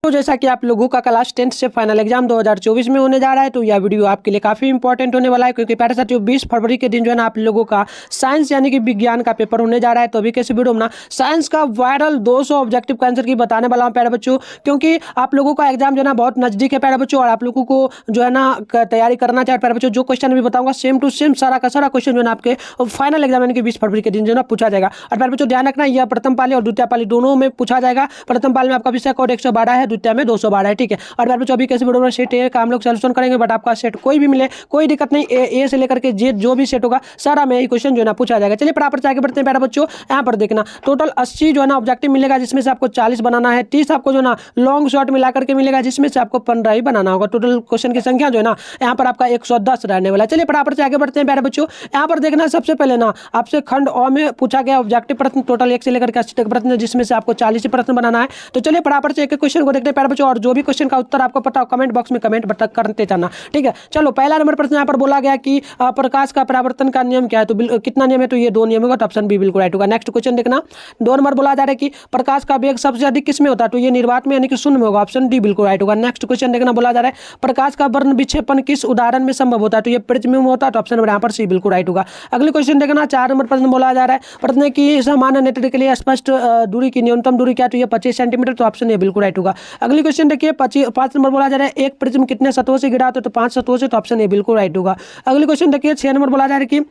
दोस्तों जैसा कि आप लोगों का क्लास 10th से फाइनल एग्जाम 2024 में होने जा रहा है, तो यह वीडियो आपके लिए काफी इंपॉर्टेंट होने वाला है, क्योंकि प्यारे साथियों 20 फरवरी के दिन जो है ना आप लोगों का साइंस यानी कि विज्ञान का पेपर होने जा रहा है। तो अभी कैसे वीडियो में ना साइंस का वायरल 200 ऑब्जेक्टिव का आंसर की बताने वाला हूँ प्यारे बच्चों, क्योंकि आप लोगों का एग्जाम जो है ना बहुत नजदीक है प्यारे बच्चों, और आप लोगों को जो है ना तैयारी करना चाहिए प्यारे बच्चों। जो क्वेश्चन भी बताऊंगा सेम टू सेम सारा का सारा क्वेश्चन जो है ना आपके फाइनल एग्जाम यानी कि 20 फरवरी के दिन जो है ना पूछा जाएगा। और प्यारे बच्चों ध्यान रखना, यह प्रथम पाली और द्वितीय पाली दोनों में पूछा जाएगा। प्रथम पाली में आपका विषय कोड 112 है, द्वितीय में 212 है, ठीक है। और प्यारे बच्चों अभी कैसे वीडियो में सेट ए का हम लोग सोल्यूशन करेंगे, बट आपका सेट कोई भी मिले कोई दिक्कत नहीं, ए से लेकर के जे जो भी सेट होगा सारा में यही क्वेश्चन जो है ना पूछा जाएगा। चलिए फटाफट से आगे बढ़ते हैं प्यारे बच्चों। यहाँ पर देखना टोटल 80 जो है ना ऑब्जेक्टिव मिलेगा, जिसमें से आपको 40 बनाना है, 30 आपको जो है ना लॉन्ग शॉट मिला करके मिलेगा, जिसमें से आपको 15 ही बनाना होगा। टोटल क्वेश्चन की संख्या जो है ना यहाँ पर आपका 110 रहने वाला है। चलिए फटाफट से आगे बढ़ते हैं प्यारे बच्चों। यहाँ पर देखना सबसे पहले ना आपसे खंड अ में पूछा गया ऑब्जेक्टिव प्रश्न टोटल 1 से लेकर के 80 तक प्रश्न, जिसमें से आपको 40 प्रश्न बनाना है। तो चलिए फटाफट से एक एक क्वेश्चन को देखते हैं प्यारे बच्चों, और जो भी क्वेश्चन का उत्तर आपको पता हो कमेंट बॉक्स में कमेंट करते जाना, ठीक है। चलो पहला नंबर प्रश्न यहाँ पर बोला गया कि प्रकाश का परावर्तन का नियम क्या है, तो कितना नियम है, तो ये 2 नियम होगा, तो ऑप्शन बी बिल्कुल राइट होगा। नेक्स्ट क्वेश्चन देखना 2 नंबर बोला जा रहा है कि प्रकाश का वेग सबसे अधिक किस में होता है, तो ये निर्वात में यानी कि शून्य में होगा, ऑप्शन डी बिल्कुल राइट होगा। नेक्स्ट क्वेश्चन देखना बोला जा रहा है प्रकाश का वर्ण विक्षेपण किस उदाहरण में संभव होता है, तो ये प्रिज्म में होता है, तो ऑप्शन नंबर यहाँ पर सी बिल्कुल राइट होगा। अगले क्वेश्चन देखना 4 नंबर प्रश्न बोला जा रहा है प्रश्न की सामान्य नेत्र के लिए स्पष्ट दूरी की न्यूनतम दूरी क्या है, तो ये 25 सेंटीमीटर, तो ऑप्शन ए बिल्कुल राइट होगा। अगली क्वेश्चन देखिए 5 नंबर बोला जा रहा है एक प्रिज्म कितने सतहों से घिरा होता है, तो 5 सतहों से, तो ऑप्शन ए बिल्कुल राइट होगा। अगली क्वेश्चन देखिए 6 नंबर बोला जा रहा है कि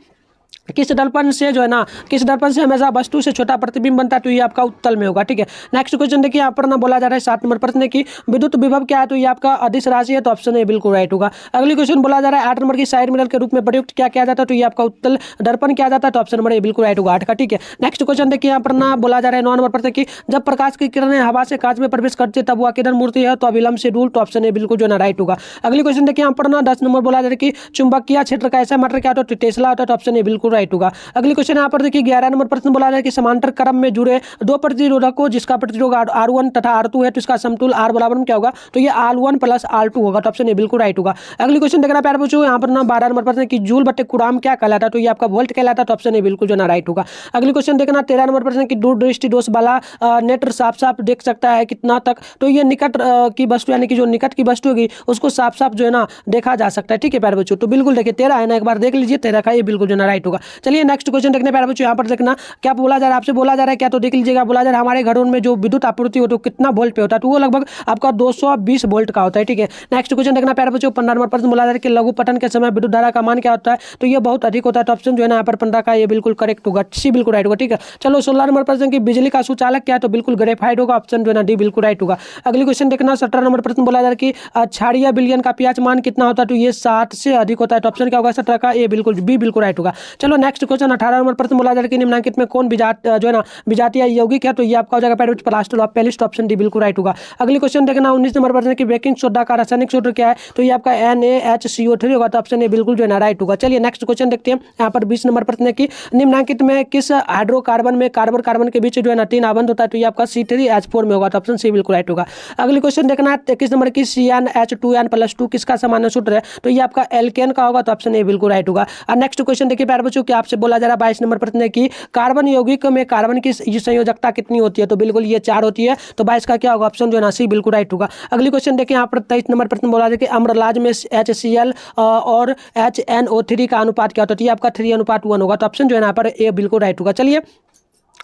किस दर्पण से जो है ना किस दर्पण से हमेशा वस्तु से छोटा प्रतिबिंब बनता है, तो ये आपका उत्तल में होगा, ठीक है। नेक्स्ट क्वेश्चन देखिए यहाँ पर ना बोला जा रहा है 7 नंबर प्रश्न की विद्युत विभव क्या है, तो ये आपका अदिश राशि है, तो ऑप्शन ए बिल्कुल राइट होगा। अगली क्वेश्चन बोला जा रहा है 8 नंबर की साइड मिरर के रूप में प्रयुक्त क्या किया जाता है, तो ये आपका उत्तल दर्पण किया जाता है, तो ऑप्शन नंबर ए बिल्कुल राइट होगा 8 का, ठीक है। नेक्स्ट क्वेश्चन देखिए यहाँ पर ना बोला जा रहा है 9 नंबर प्रश्न की जब प्रकाश की किरणें हवा से कांच में प्रवेश करती है तब वह किरण मूर्ति है, तो अविलंब से दूर, तो ऑप्शन ए बिल्कुल जो है ना राइट होगा। अगली क्वेश्चन देखिए यहाँ पर ना 10 नंबर बोला जा रहा है कि चुंबकीय क्षेत्र का ऐसा मैटर क्या होता है, तो टेस्ला होता है, तो ऑप्शन ए बिल्कुल राइट होगा। अगली क्वेश्चन यहाँ पर देखिए 11 नंबर प्रश्न बोला है कि समांतर क्रम में जुड़े 2 प्रतिरोधकों जिसका प्रतिरोध R1 तथा R2 है, तो इसका समतुल R बराबर क्या होगा, तो ये R1 प्लस R2 होगा, तो ऑप्शन ए बिल्कुल राइट होगा। अगली क्वेश्चन देखना प्यारे बच्चों यहाँ पर ना 12 नंबर प्रश्न कि जूल बटे कूलाम क्या कहलाता है, तो ये आपका वोल्ट कहलाता है, तो ऑप्शन ए बिल्कुल जो ना राइट होगा। अगली क्वेश्चन देखना 13 नंबर प्रश्न की दूरदृष्टि दोष वाला नेत्र साफ साफ देख सकता है कितना तक, तो ये निकट की वस्तु यानी कि जो निकट की वस्तु होगी उसको साफ साफ जो है ना देखा जा सकता है, ठीक है प्यारे बच्चों। तो बिल्कुल देखिए 13 है ना, एक बार देख लीजिए 13 का ये बिल्कुल जो ना राइट होगा। चलिए नेक्स्ट क्वेश्चन देखने प्यारे बच्चों, यहाँ पर देखना क्या बोला जा रहा है, आपसे बोला जा रहा है क्या, तो देख लीजिएगा बोला जा रहा है हमारे घरों में जो विद्युत आपूर्ति होती है कितना वोल्ट पे होता है, तो वो लगभग आपका 220 वोल्ट का होता है, ठीक है। नेक्स्ट क्वेश्चन देखना प्यारे बच्चों 15 नंबर प्रश्न बोला जा रहा है कि लघु पठन के समय विद्युत धारा का मान क्या होता है, तो ये बहुत अधिक होता है, तो ऑप्शन जो है ना यहाँ पर 15 का ये बिल्कुल करेक्ट होगा, सी बिल्कुल राइट होगा, ठीक है। चलो 16 नंबर प्रश्न की बिजली का सुचालक क्या है, तो बिल्कुल ग्रेफाइट होगा, ऑप्शन जो है ना डी बिल्कुल राइट होगा। अगली क्वेश्चन देखना 17 नंबर प्रश्न बोला जा रहा है कि क्षारीय विलयन का pH मान कितना होता है, तो ये 7 से अधिक होता है, तो ऑप्शन क्या होगा 17 का, ये बिल्कुल बी बिल्कुल राइट होगा। चलो नेक्स्ट क्वेश्चन 18 नंबर प्रश्न बोला जा रहा है कि निम्नलिखित में कौन जो है ना विजातीय यौगिक है, तो ये आपका हो जाएगा plaster of Paris, option D बिल्कुल राइट होगा। अगली क्वेश्चन देखना 19 नंबर प्रश्न की बेकिंग सोडा का रासायनिक सूत्र क्या है, तो ये आपका NaHCO3 होगा, तो ऑप्शन ए बिल्कुल जो है ना राइट होगा। चलिए नेक्स्ट क्वेश्चन देखते हैं यहाँ पर 20 नंबर प्रश्न की निम्नलिखित में किस हाइड्रोकार्बन में कार्बन कार्बन के बीच जो है ना 3 आबंध होता है, तो ये आपका C3H4 में होगा, तो ऑप्शन सी बिल्कुल राइट होगा। अगली क्वेश्चन देखना 21 नंबर की CnH2n+2 किसका सामान्य सूत्र है, तो ये आपका एल्केन का होगा, तो ऑप्शन ए बिल्कुल राइट होगा। और नेक्स्ट क्वेश्चन देखिए प्यारे बच्चों कि आपसे बोला जा रहा है 22 नंबर प्रश्न की कार्बन यौगिक में कार्बन की संयोजकता कितनी होती है, तो बिल्कुल ये 4 होती है, तो 22 का क्या होगा, ऑप्शन जो है ना सी बिल्कुल राइट होगा। अगली क्वेश्चन देखिए यहाँ पर 23 नंबर प्रश्न बोला जाए कि अम्रलाज में HCl और HNO3 का अनुपात क्या होता है, तो ये आपका 3:1 होगा, तो ऑप्शन जो है यहाँ पर ए बिल्कुल राइट होगा। चलिए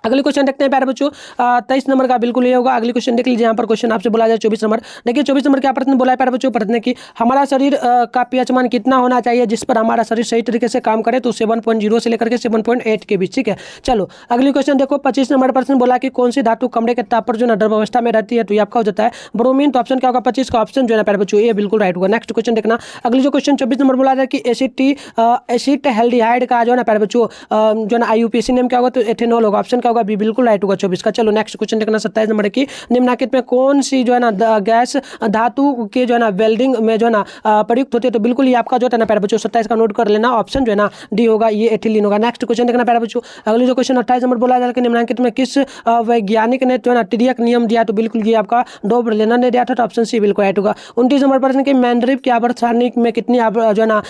अगले क्वेश्चन देखते हैं प्यारे बच्चों 23 नंबर का बिल्कुल ये होगा। अगली क्वेश्चन देख लीजिए यहाँ पर क्वेश्चन आपसे बोला जाए 24 नंबर देखिए 24 नंबर क्या प्रश्न बोला है प्यारे बच्चों, प्रश्न की हमारा शरीर का pH मान कितना होना चाहिए जिस पर हमारा शरीर सही तरीके से काम करे, तो 7.0 से लेकर के 7.8 के बीच, ठीक है। चलो अगली क्वेश्चन देखो 25 नंबर प्रश्न बोला कि कौन सी धातु कमरे के ताप पर जो है द्रव अवस्था में रहती है, तो ये आपका हो जाता है ब्रोमीन, तो ऑप्शन क्या होगा 25 का, ऑप्शन जो है प्यारे बच्चों ये बिल्कुल राइट होगा। नेक्स्ट क्वेश्चन देखना अगली जो क्वेश्चन 24 नंबर बोला जाए कि एसिटाल्डिहाइड का जो है ना प्यारे बच्चों जो है IUPAC नेम क्या होगा, तो एथेनॉल होगा, ऑप्शन क्या होगा बी बिल्कुल राइट होगा 24 का। चलो नेक्स्ट क्वेश्चन देखना 27 नंबर की निम्नलिखित में कौन सी जो है ना गैस धातु के जो है ना वेल्डिंग में जो है ना प्रयुक्त होती है, तो बिल्कुल ये आपका जो है ना प्यारे बच्चों 27 का नोट कर लेना, ऑप्शन जो है ना डी होगा, ये एथिलीन होगा। नेक्स्ट क्वेश्चन देखना प्यारे बच्चों अगली जो क्वेश्चन 28 नंबर बोला जा रहा है कि निम्नलिखित में किस वैज्ञानिक ने जो है ना तिर्यक नियम दिया, तो बिल्कुल ये आपका डॉबरलेनर ने दिया था, तो ऑप्शन सी बिल्कुल राइट होगा। 29 नंबर प्रश्न की मैंड्रिप की आवर्त सारणी में कितनी जो है ना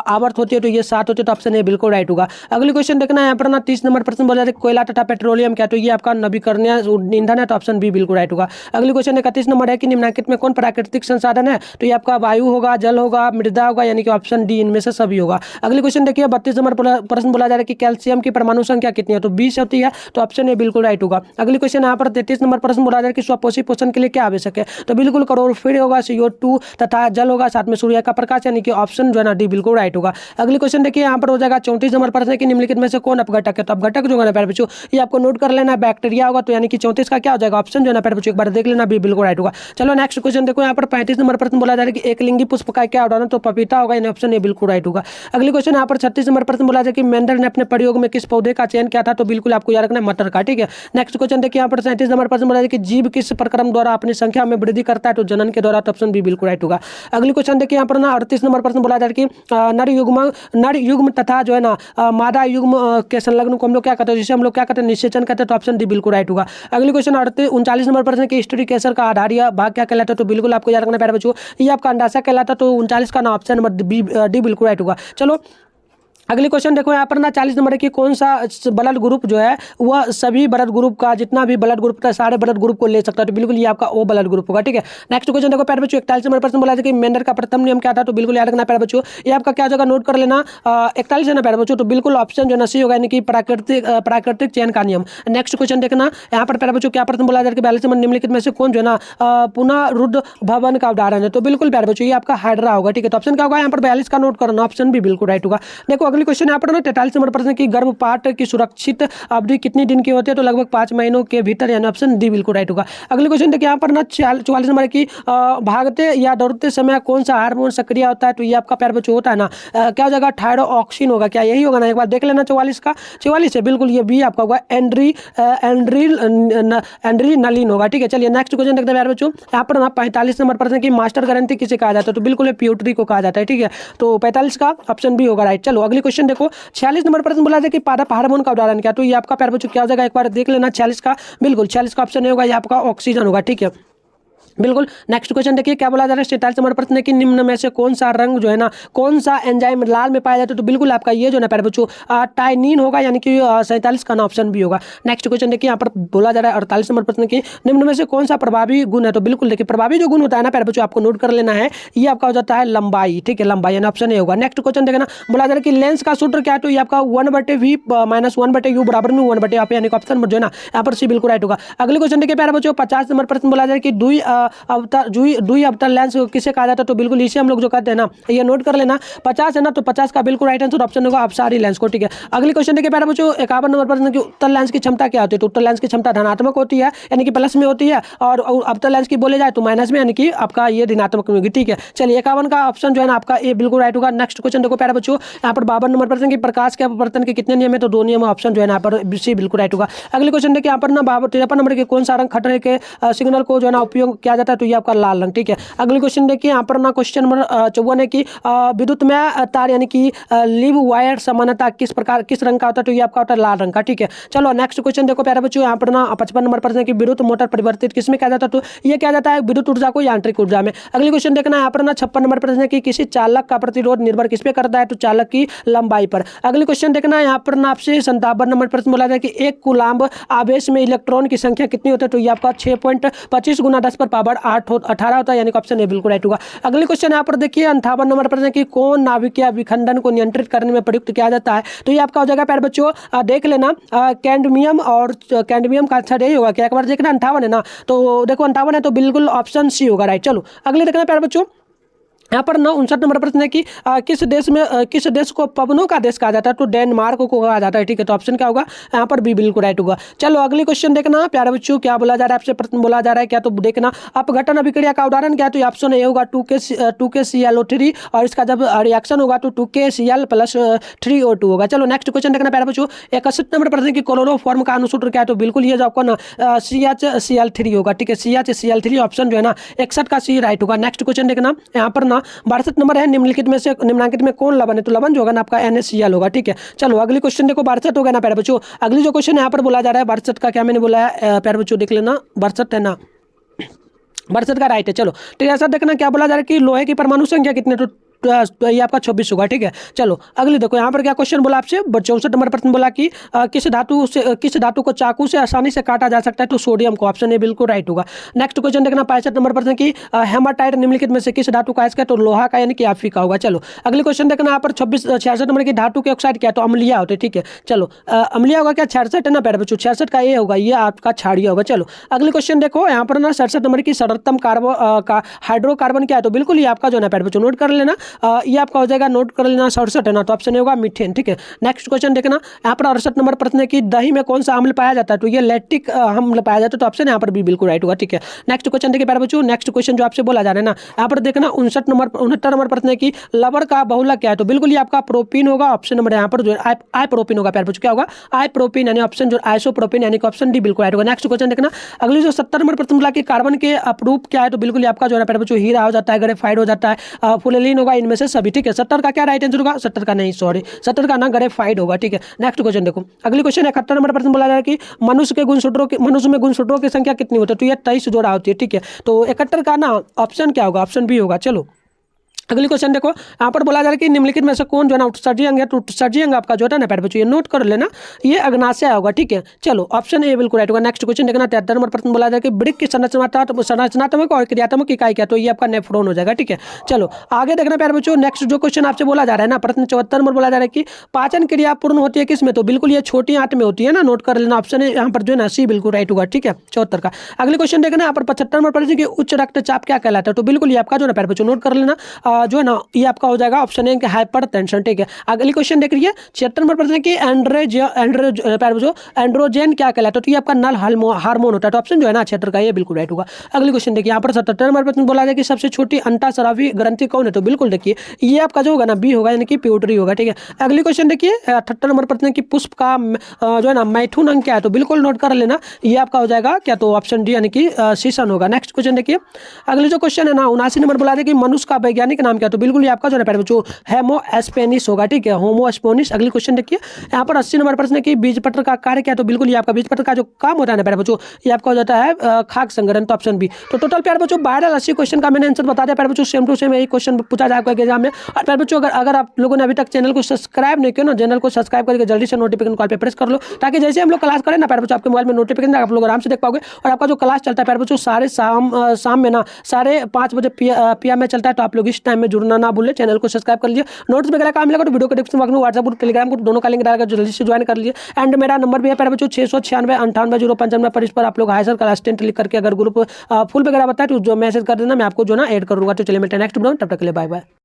आवर्त होती है, तो ये 7 होती है, तो ऑप्शन ए बिल्कुल राइट होगा। अगली क्वेश्चन देखना यहाँ पर ना 30 नंबर प्रश्न बोला जा रहा है कोयला तथा पेट्रोलियम क्या, तो ये आपका नवीकरणीय ईंधन है, तो ऑप्शन बी बिल्कुल राइट होगा। अगली क्वेश्चन 31 नंबर है कि निम्नलिखित में कौन प्राकृतिक संसाधन है, तो ये आपका वायु होगा, जल होगा, मृदा होगा, यानी कि ऑप्शन डी इनमें से सभी होगा। अगली क्वेश्चन देखिए 32 नंबर प्रश्न बोला जा रहा है कि कैल्शियम की परमाणु संख्या कितनी है, तो 20 होती है, तो ऑप्शन ए बिल्कुल राइट होगा। अगली क्वेश्चन यहाँ पर 33 नंबर प्रश्न बोला जा रहा है कि स्वपोषी पोषण के लिए क्या आवश्यक है, तो बिल्कुल क्लोरोफिल होगा, CO2 तथा जल होगा, साथ में सूर्य का प्रकाश, यानी कि ऑप्शन जो है ना डी बिल्कुल राइट होगा। अगली क्वेश्चन देखिए यहाँ पर हो जाएगा 34 नंबर प्रश्न है कि निम्नलिखित में से कौन अपघटक है, तो अपघटक जो है ना प्यारे बच्चों ये आपको नोट कर लेना, बैक्टीरिया होगा, तो यानी कि 34 का क्या हो जाएगा ऑप्शन जो है ना प्यारे बच्चों एक बार देख लेना, बी बिल्कुल राइट होगा। चलो नेक्स्ट क्वेश्चन देखो यहाँ पर 35 नंबर प्रश्न बोला जा रहा है कि एक लिंगी पुष्प का क्या उदाहरण, तो पपीता होगा, यानी ऑप्शन ए बिल्कुल राइट होगा। अगली क्वेश्चन यहाँ पर 36 नंबर प्रश्न बोला जा रहा है कि मेंडल ने अपने प्रयोग में किस पौधे का चयन किया था, तो बिल्कुल आपको याद रखना है मटर का, ठीक है। नेक्स्ट क्वेश्चन देखिए यहाँ पर 37 नंबर प्रश्न बोला जा रहा है कि जीव किस प्रक्रम द्वारा अपनी संख्या में वृद्धि करता है, तो जनन के द्वारा, तो ऑप्शन बी बिल्कुल राइट होगा। अगली क्वेश्चन देखिए यहाँ पर ना 38 नंबर प्रश्न बोला जा रहा है कि नर युग्म तथा जो है ना मादा युग्म के संलग्न को हम लोग क्या कहते हैं, जिसे हम लोग क्या कहते हैं, निषेचन कहते हैं, तो ऑप्शन डी बिल्कुल राइट होगा। अगली क्वेश्चन 39 नंबर प्रश्न की हिस्ट्री केसर का आधारीय भाग क्या कहलाता है, तो बिल्कुल आपको याद रखना प्यारे बच्चों ये आपका अंडाशय कहलाता है, तो 39 का ना ऑप्शन नंबर डी बिल्कुल राइट होगा। चलो अगली क्वेश्चन देखो यहाँ पर ना 40 नंबर की कौन सा ब्लड ग्रुप जो है वह सभी ब्लड ग्रुप का जितना भी ब्लड ग्रुप था सारे ब्लड ग्रुप को ले सकता है, तो बिल्कुल ये आपका ओ ब्लड ग्रुप होगा, ठीक है। नेक्स्ट क्वेश्चन देखो प्यारे बच्चों 41 नंबर प्रश्न बोला था कि मेंडल का प्रथम नियम क्या था, तो बिल्कुल याद रखना प्यारे बच्चों ये आपका क्या जगह नोट कर लेना 41 है ना प्यारे बच्चों, तो बिल्कुल ऑप्शन जो है ना सी होगा, यानी कि प्राकृतिक चयन का नियम। नेक्स्ट क्वेश्चन देखना यहाँ पर प्यारे बच्चों क्या प्रश्न बोला जाए कि 42 नंबर निम्नलिखित में से कौन जो है ना पुनरुद्ध भवन का उदाहरण है, तो बिल्कुल प्यारे बच्चों ये आपका हाइड्रा होगा, ठीक है। तो ऑप्शन क्या होगा यहाँ पर 42 का नोट करना, ऑप्शन भी बिल्कुल राइट होगा। देखो अगली क्वेश्चन यहाँ पर ना 43 नंबर प्रश्न की गर्भपात की सुरक्षित अवधि कितनी दिन की होती है, तो लगभग 5 महीनों के भीतर, यानी ऑप्शन डी बिल्कुल राइट होगा। अगली क्वेश्चन देखिए यहाँ पर ना 44 नंबर की भागते या दौड़ते समय कौन सा हार्मोन सक्रिय होता है, तो ये आपका प्यारे बच्चों होता है ना क्या हो जाएगा थायरोक्सिन होगा, क्या यही होगा ना, एक बार देख लेना 44 का 44 है बिल्कुल ये भी आपका होगा एंड्रीनलिन होगा, ठीक है। चलिए नेक्स्ट क्वेश्चन देखते हैं प्यारे बच्चों यहाँ पर ना 45 नंबर प्रश्न की मास्टर गारंटी किसे कहा जाता है, तो बिल्कुल प्यूटरी को कहा जाता है, ठीक है। तो 45 का ऑप्शन भी होगा राइट। चलो अगली क्वेश्चन देखो 46 नंबर प्रश्न बोला जाए कि पादप हार्मोन का उदाहरण क्या, तो ये आपका प्यारे बच्चों क्या हो जाएगा एक बार देख लेना 46 का, बिल्कुल 46 का ऑप्शन होगा ये आपका ऑक्सीजन होगा, ठीक है बिल्कुल। नेक्स्ट क्वेश्चन देखिए क्या बोला जा रहा है 47 नंबर प्रश्न है कि निम्न में से कौन सा रंग जो है ना कौन सा एंजाइम लाल में पाया जाता है, तो बिल्कुल आपका ये जो है ना प्यारे बच्चों टाइनिन होगा, यानी कि 47 का ना ऑप्शन भी होगा। नेक्स्ट क्वेश्चन देखिए यहाँ पर बोला जा रहा है 48 नंबर प्रश्न की निम्न में से कौन सा प्रभावी गुण है, तो बिल्कुल देखिए प्रभावी जो गुण होता है ना प्यारे बच्चों आपको नोट कर लेना है, ये आपका हो जाता है लंबाई, ठीक है लंबाई, यानी ऑप्शन ए होगा। नेक्स्ट क्वेश्चन देखना बोला जा रहा है कि लेंस का सूत्र क्या है, तो ये आपका 1/v - 1/u बराबर में 1/, यानी कि ऑप्शन जो है ना यहाँ पर सी बिल्कुल राइट होगा। अगले क्वेश्चन देखिए प्यारे बच्चों 50 नंबर प्रश्न बोला जा रहा है कि दुई अवतल लेंस किसे कहा जाता है, तो बिल्कुल इसे हम लोग जो कहते हैं ना ये नोट कर लेना 50 है ना, तो 50 का बिल्कुल राइट आंसर ऑप्शन होगा अपसारी लेंस को, ठीक है। अगली क्वेश्चन देखिए प्यारे बच्चों 51 नंबर प्रश्न की उत्तल लेंस की क्षमता क्या होती है, तो उत्तल लेंस की क्षमता धनात्मक होती है, यानी कि प्लस में होती है, और अवतल लेंस की बोले जाए तो माइनस में, यानी कि आपका ये ऋणात्मक में होगी, ठीक है। चलिए 51 का ऑप्शन जो है ना आपका ये बिल्कुल राइट होगा। नेक्स्ट क्वेश्चन देखो प्यारे बच्चों यहाँ पर 52 नंबर प्रश्न की प्रकाश के अपवर्तन के कितने नियम है, तो 2 नियम, ऑप्शन जो है यहाँ पर सी बिल्कुल राइट होगा। अगले क्वेश्चन देखिए यहाँ पर ना 53 नंबर के कौन सा रंग खतरे के सिग्नल को जो है ना उपयोग किया जाता है, तो ये आपका लाल रंग, ठीक है। अगले क्वेश्चन देखिए यहाँ पर ना क्वेश्चन नंबर 54 है कि विद्युत में तार यानी कि लिव वायर सामान्यता किस रंग का होता है, तो ये आपका होता है लाल रंग का, ठीक है। चलो नेक्स्ट क्वेश्चन देखो प्यारे बच्चों यहाँ पर ना 55 नंबर प्रश्न है कि विद्युत मोटर परिवर्तित किसमें किया जाता है, तो ये क्या जाता है विद्युत ऊर्जा को यांत्रिक ऊर्जा में। अगले क्वेश्चन देखना यहाँ पर ना 56 नंबर प्रश्न है कि किसी चालक का प्रतिरोध निर्भर किस पे करता है, तो चालक की लंबाई पर। अगले क्वेश्चन देखना यहाँ पर ना आपसे 57 नंबर प्रश्न बोला जाए कि 1 कूलाम्ब आवेश में इलेक्ट्रॉन की संख्या कितनी होती है, तो ये आपका 6.25 × 10⁻18 होता है, यानी कि ऑप्शन ए बिल्कुल राइट होगा। अगले क्वेश्चन यहाँ पर देखिए 58 नंबर प्रश्न है कि कौन नाभिकीय विखंडन को नियंत्रित करने में प्रयुक्त किया जाता है, तो ये आपका हो जाएगा प्यारे बच्चों देख लेना कैडमियम, और कैडमियम का आंसर यही होगा, क्या एक बार देखना 58 है ना, तो देखो 58 है तो बिल्कुल ऑप्शन सी होगा राइट। चलो अगले देखना प्यारे बच्चों यहाँ पर 59 नंबर प्रश्न है कि किस देश को पवनों का देश कहा जाता है, तो डेनमार्क को कहा जाता है, ठीक है। तो ऑप्शन क्या होगा यहाँ पर बी बिल्कुल राइट होगा। चलो अगली क्वेश्चन देखना प्यारे बच्चों क्या बोला जा रहा है, आपसे प्रश्न बोला जा रहा है क्या, तो देखना अपघटन अभिक्रिया का उदाहरण क्या है, तो ऑप्शन ए होगा 2KClO3, और इसका जब रिएक्शन होगा तो 2KCl + 3O2 होगा। चलो नेक्स्ट क्वेश्चन देखना प्यारे बच्चों 61 नंबर प्रश्न की क्लोरोफॉर्म का अनुसूत्र क्या है, तो बिल्कुल ये जो आपको ना CHCl3 होगा, ठीक है। CHCl3 ऑप्शन जो है ना 61 का सी राइट होगा। नेक्स्ट क्वेश्चन देखना यहाँ पर ना 62 नंबर है निम्नलिखित में कौन लवण है, तो लवण जो होगा ना आपका NaCl होगा, ठीक है। चलो अगली क्वेश्चन देखो 62 हो गया ना प्यारे बच्चों। अगली जो क्वेश्चन यहाँ पर बोला जा रहा है 62 का क्या मैंने बोला है प्यारे बच्चों देख लेना 62 है ना 62 का राइट है। चलो ठीक है, ऐसा देखना क्या बोला जा रहा है कि लोहे की परमाणु संख्या कितनी है, तो ये आपका 26 होगा। ठीक है, चलो अगली देखो यहाँ पर क्या क्वेश्चन बोला आपसे। 64 नंबर प्रश्न बोला कि किस धातु को चाकू से आसानी से काटा जा सकता है, तो सोडियम को। ऑप्शन ए बिल्कुल राइट होगा। नेक्स्ट क्वेश्चन देखना 65 नंबर प्रश्न की हेमाटाइट निम्नलिखित में से किस धातु का है, तो लोहा का यानी कि Fe का होगा। चलो अगले क्वेश्चन देखना यहाँ पर 66 नंबर की धातु के ऑक्साइड क्या है, तो अम्लीय होते हैं। ठीक है, चलो अम्लीय होगा क्या, 66 है ना प्यारे बच्चों, 66 का ये होगा, ये आपका क्षारीय होगा। चलो अगले क्वेश्चन देखो यहाँ पर ना 67 नंबर की सर्वोत्तम हाइड्रोकार्बन क्या है, तो बिल्कुल ये आपका जो है ना प्यारे बच्चों नोट कर लेना, ये आपका हो जाएगा, नोट कर लेना 67 है ना, तो ऑप्शन होगा मीथेन। ठीक है, नेक्स्ट क्वेश्चन देखना यहाँ पर 68 नंबर प्रश्न है कि दही में कौन सा अम्ल पाया जाता है, तो ये लैक्टिक अम्ल पाया जाता है, तो ऑप्शन यहाँ पर भी बिल्कुल राइट होगा। ठीक है, नेक्स्ट क्वेश्चन देखिए प्यारे बच्चों, नेक्स्ट क्वेश्चन जो आपसे बोला जा रहा है ना, यहाँ पर देखना 69 नंबर प्रश्न है कि लवण का बहुलक क्या है, तो बिल्कुल ये आपका प्रोपीन होगा। ऑप्शन नंबर यहाँ पर जो है आई प्रोपीन होगा प्यारे बच्चों, क्या होगा, आई प्रोपीन, यानी ऑप्शन जो आइसोप्रोपीन, यानी कि ऑप्शन डी बिल्कुल राइट होगा। नेक्स्ट क्वेश्चन देखना अगली जो 70 नंबर प्रश्न बोला कि कार्बन के अपरूप क्या है, तो बिल्कुल आपका जो है प्यारे बच्चों हीरा हो जाता है, ग्रेफाइट हो जाता है, फुलेलिन होगा, इनमें से सभी। ठीक है, 70 का क्या राइट आंसर होगा, 70 का नहीं, सॉरी 70 का ना ग्रेफाइट होगा। ठीक है, नेक्स्ट क्वेश्चन देखो अगली क्वेश्चन 71 नंबर प्रश्न बोला जा रहा है कि मनुष्य में गुणसूत्रों की संख्या कितनी होती है, तो ये 23 जोड़ा होती है। ठीक है, तो 71 का ना ऑप्शन क्या होगा, ऑप्शन बी होगा। चलो अगली क्वेश्चन देखो यहाँ पर बोला जा रहा है कि निम्नलिखित में से कौन जो है ना उत्सर्जी अंग है, तो उत्सर्जी अंग आपका जो है ना प्यारे बच्चों ये नोट कर लेना, ये अग्नाशय होगा। ठीक है, चलो ऑप्शन ए बिल्कुल राइट होगा। नेक्स्ट क्वेश्चन देखना 73 नंबर प्रश्न बोला जा रहा है कि वृक्क की संरचनात्मक और क्रियात्मक इकाई क्या, तो ये आपका नेफ्रॉन हो जाएगा। ठीक है, चलो आगे देखना प्यारे बच्चों, नेक्स्ट जो क्वेश्चन आपसे बोला जा रहा है ना, प्रश्न 74 नंबर बोला जा रहा है कि पाचन क्रिया पूर्ण होती है किसमें, तो बिल्कुल ये छोटी आंत में होती है ना, नोट कर लेना, ऑप्शन यहाँ पर जो है ना सी बिल्कुल राइट होगा। ठीक है, 74 का। अगले क्वेश्चन देखना यहाँ पर 75 नंबर प्रश्न की उच्च रक्तचाप क्या कहलाता है, तो बिल्कुल ये आपका जो है प्यारे बच्चों नोट कर लेना, जो है ना ये आपका हो जाएगा ऑप्शन ए हाइपरटेंशन। ठीक है, अगली क्वेश्चन देख रही है 76 नंबर प्रश्न की एंड्रोजन क्या कहलाता है, तो ये आपका नल हार्मोन होता है, तो ऑप्शन जो है ना 76 का ये बिल्कुल राइट होगा। अगली क्वेश्चन देखिए यहाँ पर 77 नंबर प्रश्न बोला जाए कि सबसे छोटी अंतःस्रावी ग्रंथि कौन है, तो बिल्कुल देखिए ये आपका जो होगा ना बी होगा, यानी कि प्यूटरी होगा। ठीक है, अगली क्वेश्चन देखिए 78 नंबर प्रश्न की पुष्प का जो है ना मैथुन अंग क्या है, तो बिल्कुल नोट कर लेना, ये आपका हो जाएगा क्या, तो ऑप्शन डी यानी कि शीशन होगा। नेक्स्ट क्वेश्चन देखिए अगले जो क्वेश्चन है ना 79 नंबर बोला जाए कि मनुष्य का वैज्ञानिक नाम क्या, तो बिल्कुल ये आपका जो है बच्चों हेमो एस्पेनिस होगा। ठीक है, होमो एस्पेनिस। अगली क्वेश्चन देखिए यहाँ पर 80 नंबर प्रश्न है कि बीजपत्र का कार्य क्या है, तो बिल्कुल ये आपका बीजपत्र का जो काम होता है ना प्यारे बच्चों, ये आपका हो जाता है खाद्य संग्रहण, तो ऑप्शन बी। तो टोटल प्यारे बच्चों 12 80 क्वेश्चन का मैंने आंसर बता दिया प्यारे बच्चों, सेम टू सेम यही क्वेश्चन पूछा जाए आपको एग्जाम में। और प्यारे बच्चों अगर आप लोगों ने अभी तक चैनल को सब्सक्राइब नहीं किया ना, चैनल को सब्सक्राइब करके जल्दी से नोटिफिकेशन कॉल पे प्रेस कर लो, ताकि जैसे हम लोग क्लास करें ना प्यारे बच्चों आपके मोबाइल में नोटिफिकेशन आप लोग आराम से देख पाओगे। और आपका जो क्लास चलता है प्यारे बच्चों सारे शाम में ना 5:30 बजे PM में चलता है, तो आप लोग इस टाइम में जुड़ना ना भूलें, चैनल को सब्सक्राइब कर लीजिए। नोट्स वगैरह काम मिलेगा तो वीडियो को डिस्क्रिप्शन बॉक्स में व्हाट्सएप ग्रुप टेलीग्राम ग्रुप दोनों का लिंक डालकर जल्दी से ज्वाइन कर लीजिए। एंड मेरा नंबर भी है प्यारे बच्चों 696 पर, इस पर आप लोग हाई सर क्लास 10 लिख करके अगर ग्रुप फुल वगैरह बताए तो जो मैसेज कर देना, मैं आपको जो ना ऐड करूँगा। तो चलिए मिलते हैं नेक्स्ट वीडियो में, तब तक के लिए बाय बाय।